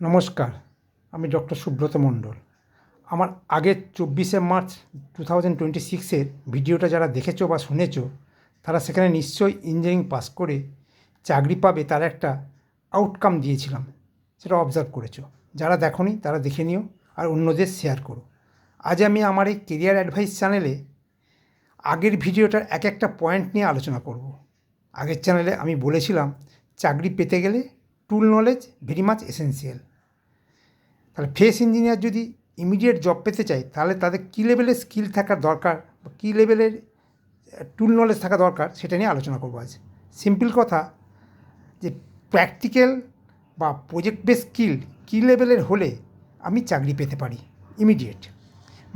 নমস্কার, আমি ডক্টর সুব্রত মণ্ডল। আমার আগের 24শে মার্চ 2026-এর ভিডিওটা যারা দেখেছো বা শুনেছো, তারা সেখানে নিশ্চয়ই ইঞ্জিনিয়ারিং পাস করে চাকরি পাবে তার একটা আউটকাম দিয়েছিলাম, সেটা অবজার্ভ করেছো। যারা দেখোনি তারা দেখে নিও আর অন্যদের শেয়ার করো। আজ আমি আমার এই কেরিয়ার অ্যাডভাইস চ্যানেলে আগের ভিডিওটার এক একটা পয়েন্ট নিয়ে আলোচনা করব। আগের চ্যানেলে আমি বলেছিলাম চাকরি পেতে গেলে টুল নলেজ ভেরি মাচ এসেন্সিয়াল। তাহলে ফ্রেশ ইঞ্জিনিয়ার যদি ইমিডিয়েট জব পেতে চায়, তাহলে তাদের কী লেভেলের স্কিল থাকা দরকার বা কী লেভেলের টুল নলেজ থাকা দরকার, সেটা নিয়ে আলোচনা করবো আজ। সিম্পল কথা, যে প্র্যাকটিক্যাল বা প্রজেক্ট বেস স্কিল কী লেভেলের হলে আমি চাকরি পেতে পারি ইমিডিয়েট।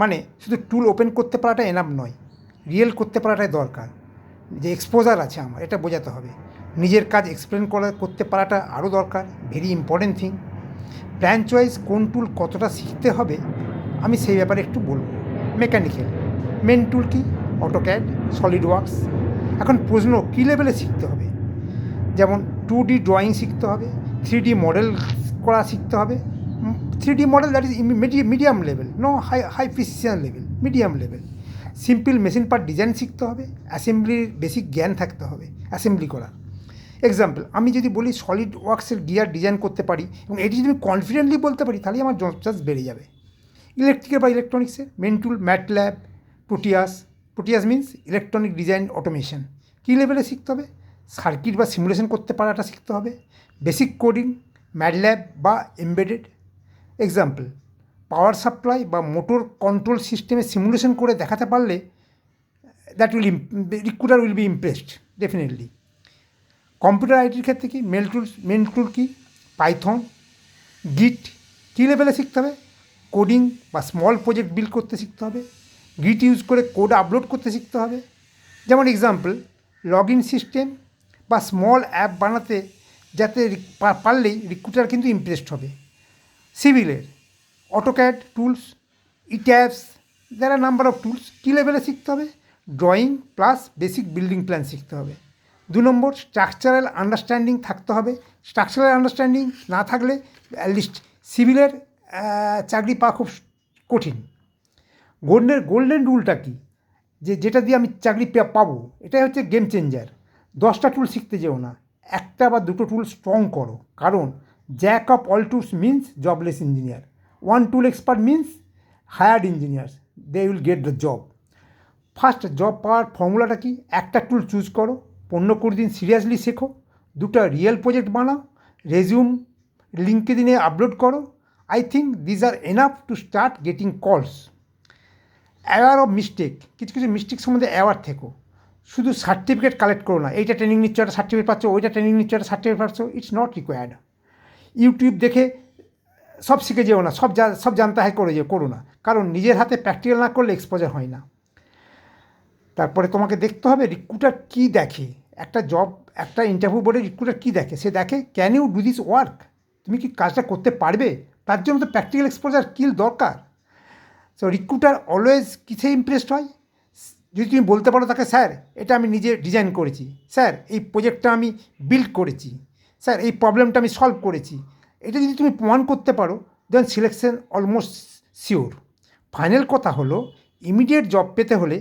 মানে শুধু টুল ওপেন করতে পারাটা এনাফ নয়, রিয়েল করতে পারাটাই দরকার। যে এক্সপোজার আছে আমার, এটা বোঝাতে হবে। নিজের কাজ এক্সপ্লেন করতে পারাটা আরও দরকার, very important thing. Branch wise কোন টুল কতটা শিখতে হবে আমি সেই ব্যাপারে একটু বলব। মেকানিক্যাল মেন টুল কি? AutoCAD, solid works. এখন প্রশ্ন কী লেভেলে শিখতে হবে? যেমন 2D ড্রয়িং শিখতে হবে, 3D মডেল করা শিখতে হবে। 3D model that is medium level, no high precision level, medium level. Simple machine part design শিখতে হবে, অ্যাসেম্বলির বেসিক জ্ঞান থাকতে হবে, অ্যাসেম্বলি করা। এক্সাম্পল, আমি যদি বলি সলিড ওয়ার্কসের গিয়ার ডিজাইন করতে পারি এবং এটি যদি আমি কনফিডেন্টলি বলতে পারি, তাহলে আমার জব চান্স বেড়ে যাবে। ইলেকট্রিক্যাল বা ইলেকট্রনিক্সের main tool MATLAB, Proteus means electronic design automation. কী লেভেলে শিখতে হবে? সার্কিট বা সিমুলেশন করতে পারাটা শিখতে হবে, বেসিক কোডিং, ম্যাটল্যাব বা এমবেডেড। এক্সাম্পল, পাওয়ার সাপ্লাই বা মোটর কন্ট্রোল সিস্টেমে সিমুলেশন করে দেখাতে পারলে recruiter will be impressed definitely. Computer আইটির ক্ষেত্রে কি মেন টুল কি? পাইথন, গিট। কী লেভেলে শিখতে হবে? কোডিং বা স্মল প্রজেক্ট বিল্ড করতে শিখতে হবে, গিট ইউজ করে কোড আপলোড করতে শিখতে হবে। যেমন এক্সাম্পল, লগ ইন সিস্টেম বা স্মল অ্যাপ বানাতে যাতে পারলেই রিক্রুটার কিন্তু ইমপ্রেসড হবে। সিভিলের AutoCAD tools, ETABS, there are number of tools. কী লেভেলে শিখতে হবে? Drawing plus basic building plan শিখতে হবে। 2 নম্বর, স্ট্রাকচারাল আন্ডারস্ট্যান্ডিং থাকতে হবে। স্ট্রাকচারাল আন্ডারস্ট্যান্ডিং না থাকলে অ্যাটলিস্ট সিভিলের চাকরি পাওয়া খুব কঠিন। গোল্ডেন রুলটা কি? যেটা দিয়ে আমি চাকরি পাবো, এটাই হচ্ছে গেম চেঞ্জার। 10টা টুল শিখতে যেও না, 1টা বা 2টো টুল স্ট্রং করো। কারণ jack of all tools means jobless engineer, 1 tool expert means hired engineers, they will get the job. First job পাওয়ার ফর্মুলাটা কি? 1টা টুল চুজ করো, 15-20 দিন সিরিয়াসলি শেখো, 2টা রিয়েল প্রজেক্ট বানাও, রেজিউম লিঙ্কডিনে আপলোড করো। I think these are enough to start getting কলস। অ্যাওয়ার অফ মিস্টেক, কিছু মিস্টেক সম্বন্ধে অ্যাওয়ার থেকো। শুধু সার্টিফিকেট কালেক্ট করো না, এইটা ট্রেনিং নিচ্ছ, একটা সার্টিফিকেট পাচ্ছ, ওইটা ট্রেনিং নিচ্ছ, একটা সার্টিফিকেট পাচ্ছ। It's not required. ইউটিউব দেখে সব শিখে যেও না, সব জানতে হয় করো না। কারণ নিজের হাতে প্র্যাকটিক্যাল না করলে এক্সপোজার হয় না। তারপরে তোমাকে দেখতে হবে রিক্রুটার কী দেখে। একটা ইন্টারভিউ বোর্ডে রিক্রুটার কী দেখে? সে দেখে can you do this work, তুমি কি কাজটা করতে পারবে? তার জন্য তো প্র্যাকটিক্যাল এক্সপোজার স্কিল দরকার। সো রিক্রুটার অলওয়েজ কিসে ইমপ্রেসড হয়? যদি তুমি বলতে পারো তাকে, স্যার এটা আমি নিজে ডিজাইন করেছি, স্যার এই প্রজেক্টটা আমি বিল্ড করেছি, স্যার এই প্রবলেমটা আমি সলভ করেছি, এটা যদি তুমি প্রমাণ করতে পারো, দেন সিলেকশন অলমোস্ট শিওর। ফাইনাল কথা হলো, ইমিডিয়েট জব পেতে হলে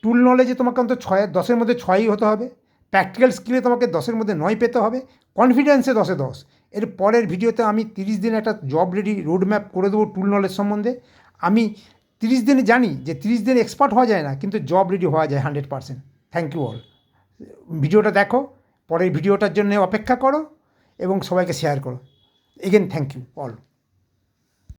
টুল নলেজে তোমাকে অন্তত 10-এর মধ্যে 6ই হতে হবে, প্র্যাকটিক্যাল স্কিলে তোমাকে 10-এর মধ্যে 9 পেতে হবে, কনফিডেন্সে 10-এ 10। এর পরের ভিডিওতে আমি 30 দিনে একটা জব রেডি রোডম্যাপ করে দেবো টুল নলেজ সম্বন্ধে। আমি 30 দিনে জানি যে 30 দিনে এক্সপার্ট হওয়া যায় না, কিন্তু জব রেডি হওয়া যায় 100%। Thank you all. ভিডিওটা দেখো, পরের ভিডিওটার জন্য অপেক্ষা করো এবং সবাইকে শেয়ার করো। Again thank you all.